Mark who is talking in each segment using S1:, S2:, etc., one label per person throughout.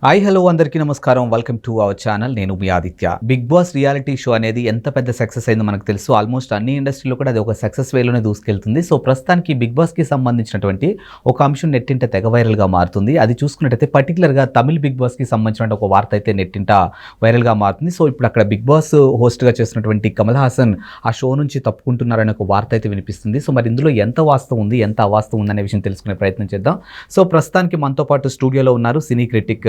S1: Hi hello అందరికీ నమస్కారం. Welcome to our channel. నేను మీ Aditya. Bigg boss reality show అనేది ఎంత పెద్ద సక్సెస్ అయిందో మనకు తెలుసు. ఆల్మోస్ట్ అన్ని ఇండస్ట్రీలో కూడా అది ఒక సక్సెస్ వేలోనే దూసుకెళ్తుంది. సో ప్రస్తుతానికి బిగ్ బాస్కి సంబంధించినటువంటి ఒక అంశం నెట్టింట తెగ వైరల్గా మారుతుంది. అది చూసుకున్నట్టయితే పర్టికులర్గా తమిళ్ బిగ్ బాస్కి సంబంధించిన ఒక వార్త అయితే నెట్టింట వైరల్గా మారుతుంది. సో ఇప్పుడు అక్కడ బిగ్ బాస్ హోస్ట్గా చేస్తున్నటువంటి కమల్ హాసన్ ఆ షో నుంచి తప్పుకుంటున్నారనే ఒక వార్త అయితే వినిపిస్తుంది. సో మరి ఇందులో ఎంత వాస్తవం ఉంది, ఎంత అవాస్తవం ఉందనే విషయం తెలుసుకునే ప్రయత్నం చేద్దాం. సో ప్రస్తుతానికి మనతో పాటు స్టూడియోలో ఉన్నారు సినీ క్రిటిక్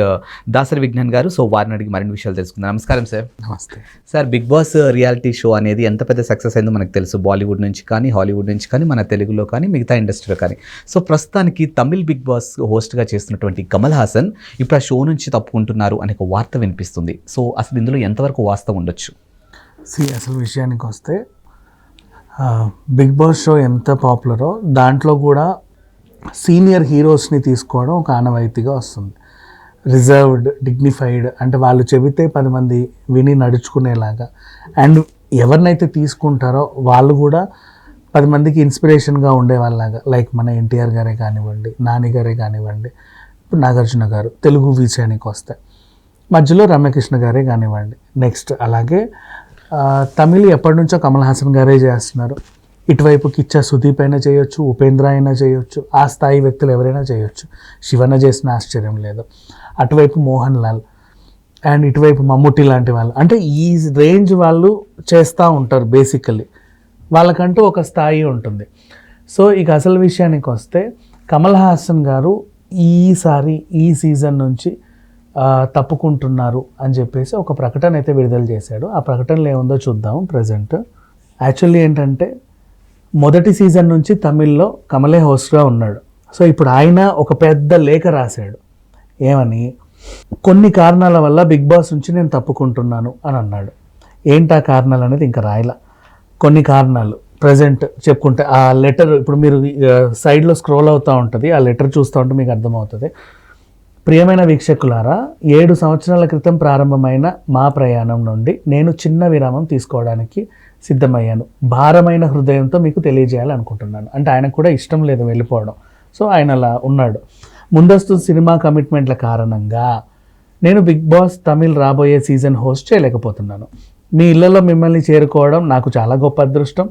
S1: దాసరి విజ్ఞాన్ గారు. సో వారిని అడిగి మరిన్ని విషయాలు తెలుసుకుందాం. నమస్కారం సార్.
S2: నమస్తే
S1: sir, big boss reality show అనేది ఎంత పెద్ద సక్సెస్ అయిందో మనకు తెలుసు. బాలీవుడ్ నుంచి కానీ, హాలీవుడ్ నుంచి కానీ, మన తెలుగులో కానీ, మిగతా ఇండస్ట్రీలో కానీ. సో ప్రస్తుతానికి తమిళ్ బిగ్ బాస్ హోస్ట్గా చేస్తున్నటువంటి కమల్ హాసన్ ఇప్పుడు ఆ షో నుంచి తప్పుకుంటున్నారు అనే ఒక వార్త వినిపిస్తుంది. సో అసలు ఇందులో ఎంతవరకు వాస్తవం ఉండొచ్చు?
S2: అసలు విషయానికి వస్తే బిగ్ బాస్ షో ఎంత పాపులరో దాంట్లో కూడా సీనియర్ హీరోస్ని తీసుకోవడం ఒక ఆనవాయితీగా వస్తుంది. రిజర్వ్డ్, డిగ్నిఫైడ్, అంటే వాళ్ళు చెబితే 10 మంది విని నడుచుకునేలాగా. అండ్ ఎవరినైతే తీసుకుంటారో వాళ్ళు కూడా 10 మందికి ఇన్స్పిరేషన్గా ఉండే వాళ్ళలాగా. లైక్ మన ఎన్టీఆర్ గారే కానివ్వండి, నాని గారే కానివ్వండి, ఇప్పుడు నాగార్జున గారు తెలుగు విషయానికి వస్తే, మధ్యలో రమ్యకృష్ణ గారే కానివ్వండి. నెక్స్ట్ అలాగే తమిళ్ ఎప్పటి నుంచో కమల్ హాసన్ గారే చేస్తున్నారు. ఇటువైపు కిచ్చా సుదీప్ అయినా చేయొచ్చు, ఉపేంద్ర అయినా చేయొచ్చు, ఆ స్థాయి వ్యక్తులు ఎవరైనా చేయొచ్చు. శివన్న చేసిన ఆశ్చర్యం లేదు. అటువైపు మోహన్ లాల్ అండ్ ఇటువైపు మమ్ముట్టి లాంటి వాళ్ళు, అంటే ఈ రేంజ్ వాళ్ళు చేస్తూ ఉంటారు. బేసికల్లీ వాళ్ళకంటూ ఒక స్థాయి ఉంటుంది. సో ఇక అసలు విషయానికి వస్తే కమల్ హాసన్ గారు ఈసారి ఈ సీజన్ నుంచి తప్పుకుంటున్నారు అని చెప్పేసి ఒక ప్రకటన అయితే విడుదల చేశాడు. ఆ ప్రకటనలో ఏముందో చూద్దాం. ప్రజెంట్ యాక్చువల్లీ ఏంటంటే మొదటి సీజన్ నుంచి తమిళ్లో కమలే హోస్ట్గా ఉన్నాడు. సో ఇప్పుడు ఆయన ఒక పెద్ద లేఖ రాశాడు. ఏమని, కొన్ని కారణాల వల్ల బిగ్ బాస్ నుంచి నేను తప్పుకుంటున్నాను అని అన్నాడు. ఏంటి ఆ కారణాలు అనేది ఇంకా రాయలా. కొన్ని కారణాలు ప్రజెంట్ చెప్పుకుంటే ఆ లెటర్ ఇప్పుడు మీరు సైడ్లో స్క్రోల్ అవుతూ ఉంటుంది. ఆ లెటర్ చూస్తూ ఉంటే మీకు అర్థమవుతుంది. ప్రియమైన వీక్షకులారా, 7 సంవత్సరాల క్రితం ప్రారంభమైన మా ప్రయాణం నుండి నేను చిన్న విరామం తీసుకోవడానికి సిద్ధమయ్యాను. భారమైన హృదయంతో మీకు తెలియజేయాలనుకుంటున్నాను. అంటే ఆయనకు కూడా ఇష్టం లేదు వెళ్ళిపోవడం. సో ఆయన అలా ఉన్నాడు. ముందస్తు సినిమా కమిట్మెంట్ల కారణంగా నేను బిగ్ బాస్ తమిళ్ రాబోయే సీజన్ హోస్ట్ చేయలేకపోతున్నాను. మీ ఇళ్లలో మిమ్మల్ని చేరుకోవడం నాకు చాలా గొప్ప అదృష్టం.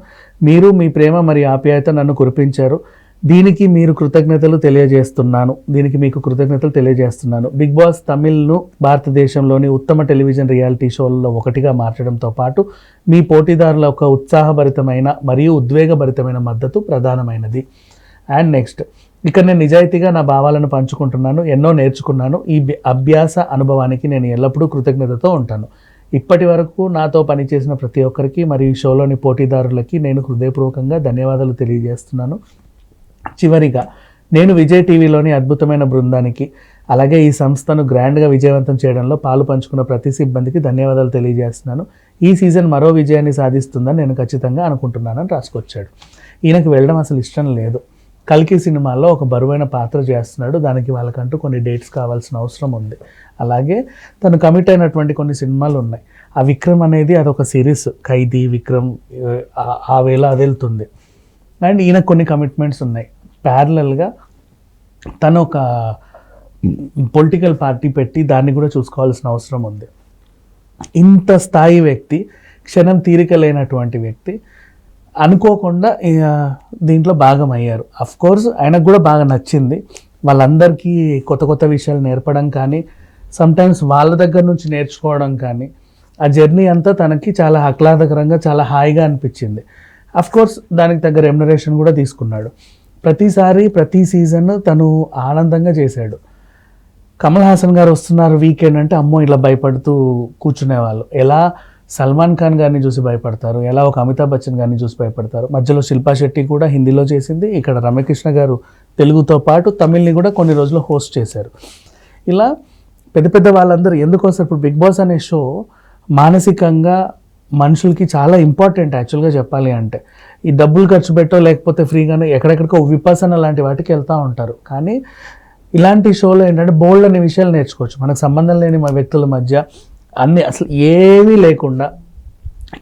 S2: మీరు మీ ప్రేమ మరియు ఆప్యాయత నన్ను కురిపించారు. దీనికి మీకు కృతజ్ఞతలు తెలియజేస్తున్నాను. బిగ్ బాస్ తమిళ్ను భారతదేశంలోని ఉత్తమ టెలివిజన్ రియాలిటీ షోలలో ఒకటిగా మార్చడంతో పాటు మీ పోటీదారుల ఒక ఉత్సాహభరితమైన మరియు ఉద్వేగభరితమైన మద్దతు ప్రధానమైనది. అండ్ నెక్స్ట్, ఇక్కడ నేను నిజాయితీగా నా భావాలను పంచుకుంటున్నాను. ఎన్నో నేర్చుకున్నాను. ఈ అభ్యాస అనుభవానికి నేను ఎల్లప్పుడూ కృతజ్ఞతతో ఉంటాను. ఇప్పటి వరకు నాతో పనిచేసిన ప్రతి ఒక్కరికి మరియు ఈ షోలోని పోటీదారులకి నేను హృదయపూర్వకంగా ధన్యవాదాలు తెలియజేస్తున్నాను. చివరిగా, నేను విజయ్ టీవీలోని అద్భుతమైన బృందానికి, అలాగే ఈ సంస్థను గ్రాండ్గా విజయవంతం చేయడంలో పాలు పంచుకున్న ప్రతి సిబ్బందికి ధన్యవాదాలు తెలియజేస్తున్నాను. ఈ సీజన్ మరో విజయాన్ని సాధిస్తుందని నేను ఖచ్చితంగా అనుకుంటున్నానని రాసుకొచ్చాడు. ఈయనకు వెళ్ళడం అసలు ఇష్టం లేదు. కల్కి సినిమాలో ఒక బరువైన పాత్ర చేస్తున్నాడు. దానికి వాళ్ళకంటూ కొన్ని డేట్స్ కావాల్సిన అవసరం ఉంది. అలాగే తను కమిట్ అయినటువంటి కొన్ని సినిమాలు ఉన్నాయి. ఆ విక్రమ్ అనేది అదొక సిరీస్, ఖైదీ, విక్రమ్, ఆ వేళ అది వెళ్తుంది. అండ్ ఈయన కొన్ని కమిట్మెంట్స్ ఉన్నాయి. ప్యారలల్గా తను ఒక పొలిటికల్ పార్టీ పెట్టి దాన్ని కూడా చూసుకోవాల్సిన అవసరం ఉంది. ఇంత స్థాయి వ్యక్తి, క్షణం తీరిక లేనటువంటి వ్యక్తి అనుకోకుండా దీంట్లో భాగమయ్యారు. అఫ్కోర్స్ ఆయనకు కూడా బాగా నచ్చింది. వాళ్ళందరికీ కొత్త కొత్త విషయాలు నేర్పడం కానీ, సమ్టైమ్స్ వాళ్ళ దగ్గర నుంచి నేర్చుకోవడం కానీ, ఆ జర్నీ అంతా తనకి చాలా ఆహ్లాదకరంగా, చాలా హాయిగా అనిపించింది. అఫ్కోర్స్ దానికి తగ్గ రెమ్యునరేషన్ కూడా తీసుకున్నాడు. ప్రతిసారి ప్రతి సీజన్ తను ఆనందంగా చేశాడు. కమల్ హాసన్ గారు వస్తున్నారు వీకెండ్ అంటే అమ్మో ఇలా భయపడుతూ కూర్చునేవాళ్ళు. ఎలా సల్మాన్ ఖాన్ గారిని చూసి భయపడతారు, ఎలా ఒక అమితాబ్ బచ్చన్ గారిని చూసి భయపడతారు. మధ్యలో శిల్పా శెట్టి కూడా హిందీలో చేసింది. ఇక్కడ రమ్యకృష్ణ గారు తెలుగుతో పాటు తమిళ్ని కూడా కొన్ని రోజులు హోస్ట్ చేశారు. ఇలా పెద్ద పెద్ద వాళ్ళందరూ ఎందుకోసం ఇప్పుడు బిగ్ బాస్ అనే షో మానసికంగా మనుషులకి చాలా ఇంపార్టెంట్. యాక్చువల్గా చెప్పాలి అంటే ఈ డబ్బులు ఖర్చు పెట్టో లేకపోతే ఫ్రీగానే ఎక్కడెక్కడికో విపాసన లాంటి వాటికి వెళ్తూ ఉంటారు. కానీ ఇలాంటి షోలో ఏంటంటే బోల్డ్ అనే విషయాలు నేర్చుకోవచ్చు. మనకు సంబంధం లేని మా వ్యక్తుల మధ్య అన్ని అసలు ఏమీ లేకుండా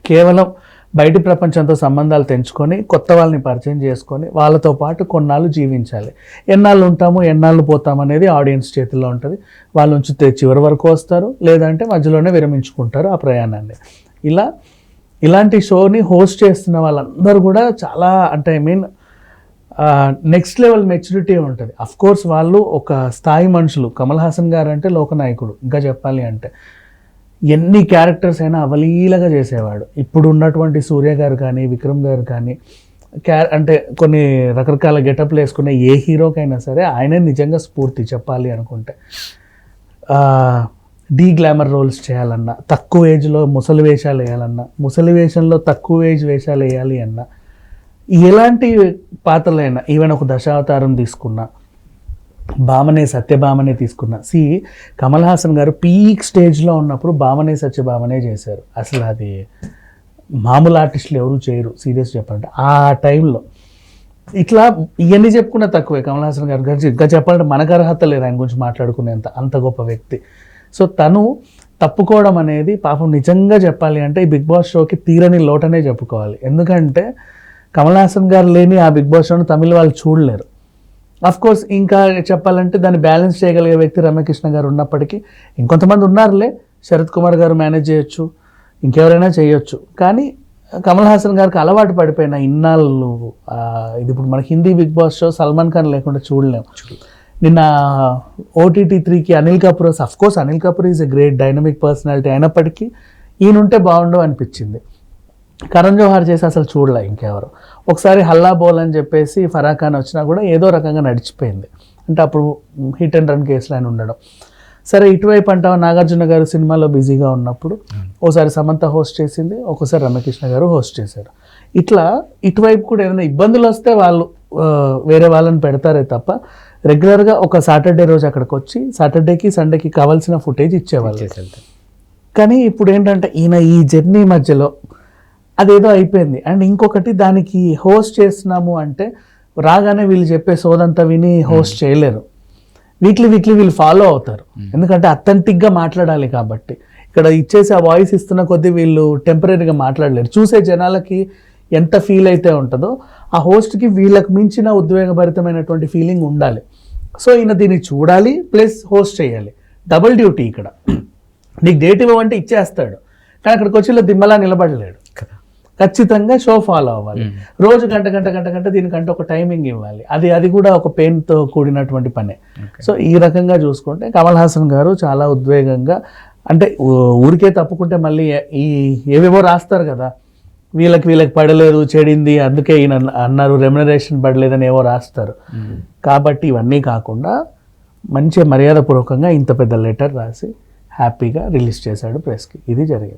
S2: కేవలం బయటి ప్రపంచంతో సంబంధాలు తెంచుకొని కొత్త వాళ్ళని పరిచయం చేసుకొని వాళ్ళతో పాటు కొన్నాళ్ళు జీవించాలి. ఎన్నాళ్ళు ఉంటాము ఎన్నాళ్ళు పోతాము అనేది ఆడియన్స్ చేతుల్లో ఉంటుంది. వాళ్ళు ఉంచితే చివరి వరకు వస్తారు, లేదంటే మధ్యలోనే విరమించుకుంటారు ఆ ప్రయాణాన్ని. ఇలాంటి షోని హోస్ట్ చేస్తున్న వాళ్ళందరూ కూడా చాలా అంటే నెక్స్ట్ లెవెల్ మెచ్యూరిటీ ఉంటుంది. అఫ్ కోర్స్ వాళ్ళు ఒక స్థాయి మనుషులు. కమల్ హాసన్ గారు అంటే లోకనాయకుడు. ఇంకా చెప్పాలి అంటే ఎన్ని క్యారెక్టర్స్ అయినా అవలీలగా చేసేవాడు. ఇప్పుడు ఉన్నటువంటి సూర్య గారు కానీ విక్రమ్ గారు కానీ అంటే కొన్ని రకరకాల గెటప్లు వేసుకునే ఏ హీరోకైనా సరే ఆయనే నిజంగా స్ఫూర్తి చెప్పాలి అనుకుంటే. డీ గ్లామర్ రోల్స్ చేయాలన్నా, తక్కువ ఏజ్లో ముసలి వేషాలు వేయాలన్నా, ముసలి వేషంలో తక్కువ ఏజ్ వేషాలు వేయాలి అన్నా, ఎలాంటి పాత్రలైనా, ఈవెన్ ఒక దశావతారం తీసుకున్నా, భామనే సత్యభామనే తీసుకున్నా. కమల్ హాసన్ గారు పీక్ స్టేజ్లో ఉన్నప్పుడు భామనే సత్యభామనే చేశారు. అసలు అది మామూలు ఆర్టిస్టులు ఎవరు చేయరు సీరియస్ చెప్పాలంటే ఆ టైంలో. ఇట్లా ఇవన్నీ చెప్పుకున్న తక్కువే కమల్ హాసన్ గారి గురించి. ఇంకా చెప్పాలంటే మనకు అర్హత లేదు ఆయన గురించి మాట్లాడుకునేంత, అంత గొప్ప వ్యక్తి. సో తను తప్పుకోవడం అనేది పాపం నిజంగా చెప్పాలి అంటే ఈ బిగ్ బాస్ షోకి తీరని లోటనే చెప్పుకోవాలి. ఎందుకంటే కమల్ హాసన్ గారు లేని ఆ బిగ్ బాస్ షోను తమిళ వాళ్ళు చూడలేరు. అఫ్ కోర్స్ ఇంకా చెప్పాలంటే దాన్ని బ్యాలెన్స్ చేయగలిగే వ్యక్తి రమ్యకృష్ణ గారు ఉన్నప్పటికీ, ఇంకొంతమంది ఉన్నారులే, శరత్ కుమార్ గారు మేనేజ్ చేయొచ్చు, ఇంకెవరైనా చేయొచ్చు. కానీ కమల్ హాసన్ గారికి అలవాటు పడిపోయిన ఇన్నాళ్ళు ఇది ఇప్పుడు మన Hindi big boss show Salman Khan లేకుండా చూడలేము. నిన్న OTT 3కి Anil Kapoor, of course Anil Kapoor is a great dynamic personality, అయినప్పటికీ ఈయనుంటే బాగుండు అనిపించింది. కరణ్ జోహార్ చేసి అసలు చూడలే ఇంకెవరు. ఒకసారి హల్లా బోల్ అని చెప్పేసి ఫరా ఖాన్ వచ్చినా కూడా ఏదో రకంగా నడిచిపోయింది. అంటే అప్పుడు హిట్ అండ్ రన్ కేసులు ఆయన ఉండడం. సరే ఇటువైపు అంటావా నాగార్జున గారు సినిమాలో బిజీగా ఉన్నప్పుడు ఓసారి సమంత హోస్ట్ చేసింది, ఒక్కోసారి రమ్యకృష్ణ గారు హోస్ట్ చేశారు. ఇట్లా ఇటువైపు కూడా ఏదైనా ఇబ్బందులు వస్తే వాళ్ళు వేరే వాళ్ళని పెడతారే తప్ప రెగ్యులర్గా ఒక సాటర్డే రోజు అక్కడికి వచ్చి సాటర్డేకి సండేకి కావాల్సిన ఫుటేజ్ ఇచ్చేవాళ్ళు. కానీ ఇప్పుడు ఏంటంటే ఈయన ఈ జర్నీ మధ్యలో అదేదో అయిపోయింది. అండ్ ఇంకొకటి దానికి హోస్ట్ చేస్తున్నాము అంటే రాగానే వీళ్ళు చెప్పే సోదంతా విని హోస్ట్ చేయలేరు. వీక్లీ వీళ్ళు ఫాలో అవుతారు, ఎందుకంటే అథెంటిక్గా మాట్లాడాలి కాబట్టి. ఇక్కడ ఇచ్చేసి ఆ వాయిస్ ఇస్తున్న కొద్దీ వీళ్ళు టెంపరీగా మాట్లాడలేరు. చూసే జనాలకి ఎంత ఫీల్ అయితే ఉంటుందో ఆ హోస్ట్కి వీళ్ళకి మించిన ఉద్వేగభరితమైనటువంటి ఫీలింగ్ ఉండాలి. సో ఈయన దీన్ని చూడాలి ప్లస్ హోస్ట్ చేయాలి, డబుల్ డ్యూటీ. ఇక్కడ నీకు డేట్ ఇవ్వమంటే ఇచ్చేస్తాడు, కానీ అక్కడికి వచ్చి ఇలా దిమ్మలా నిలబడలేడు. ఖచ్చితంగా షో ఫాలో అవ్వాలి. రోజు గంట దీనికంటే ఒక టైమింగ్ ఇవ్వాలి. అది కూడా ఒక పెయిన్తో కూడినటువంటి పనే. సో ఈ రకంగా చూసుకుంటే కమల్ హాసన్ గారు చాలా ఉద్వేగంగా, అంటే ఊరికే తప్పుకుంటే మళ్ళీ ఏవేవో రాస్తారు కదా, వీళ్ళకి పడలేదు, చెడింది, అందుకే ఈయన అన్నారు, రెమ్యునరేషన్ పడలేదని ఏవో రాస్తారు. కాబట్టి ఇవన్నీ కాకుండా మంచి మర్యాదపూర్వకంగా ఇంత పెద్ద లెటర్ రాసి హ్యాపీగా రిలీజ్ చేశాడు ప్రెస్కి. ఇది జరిగింది.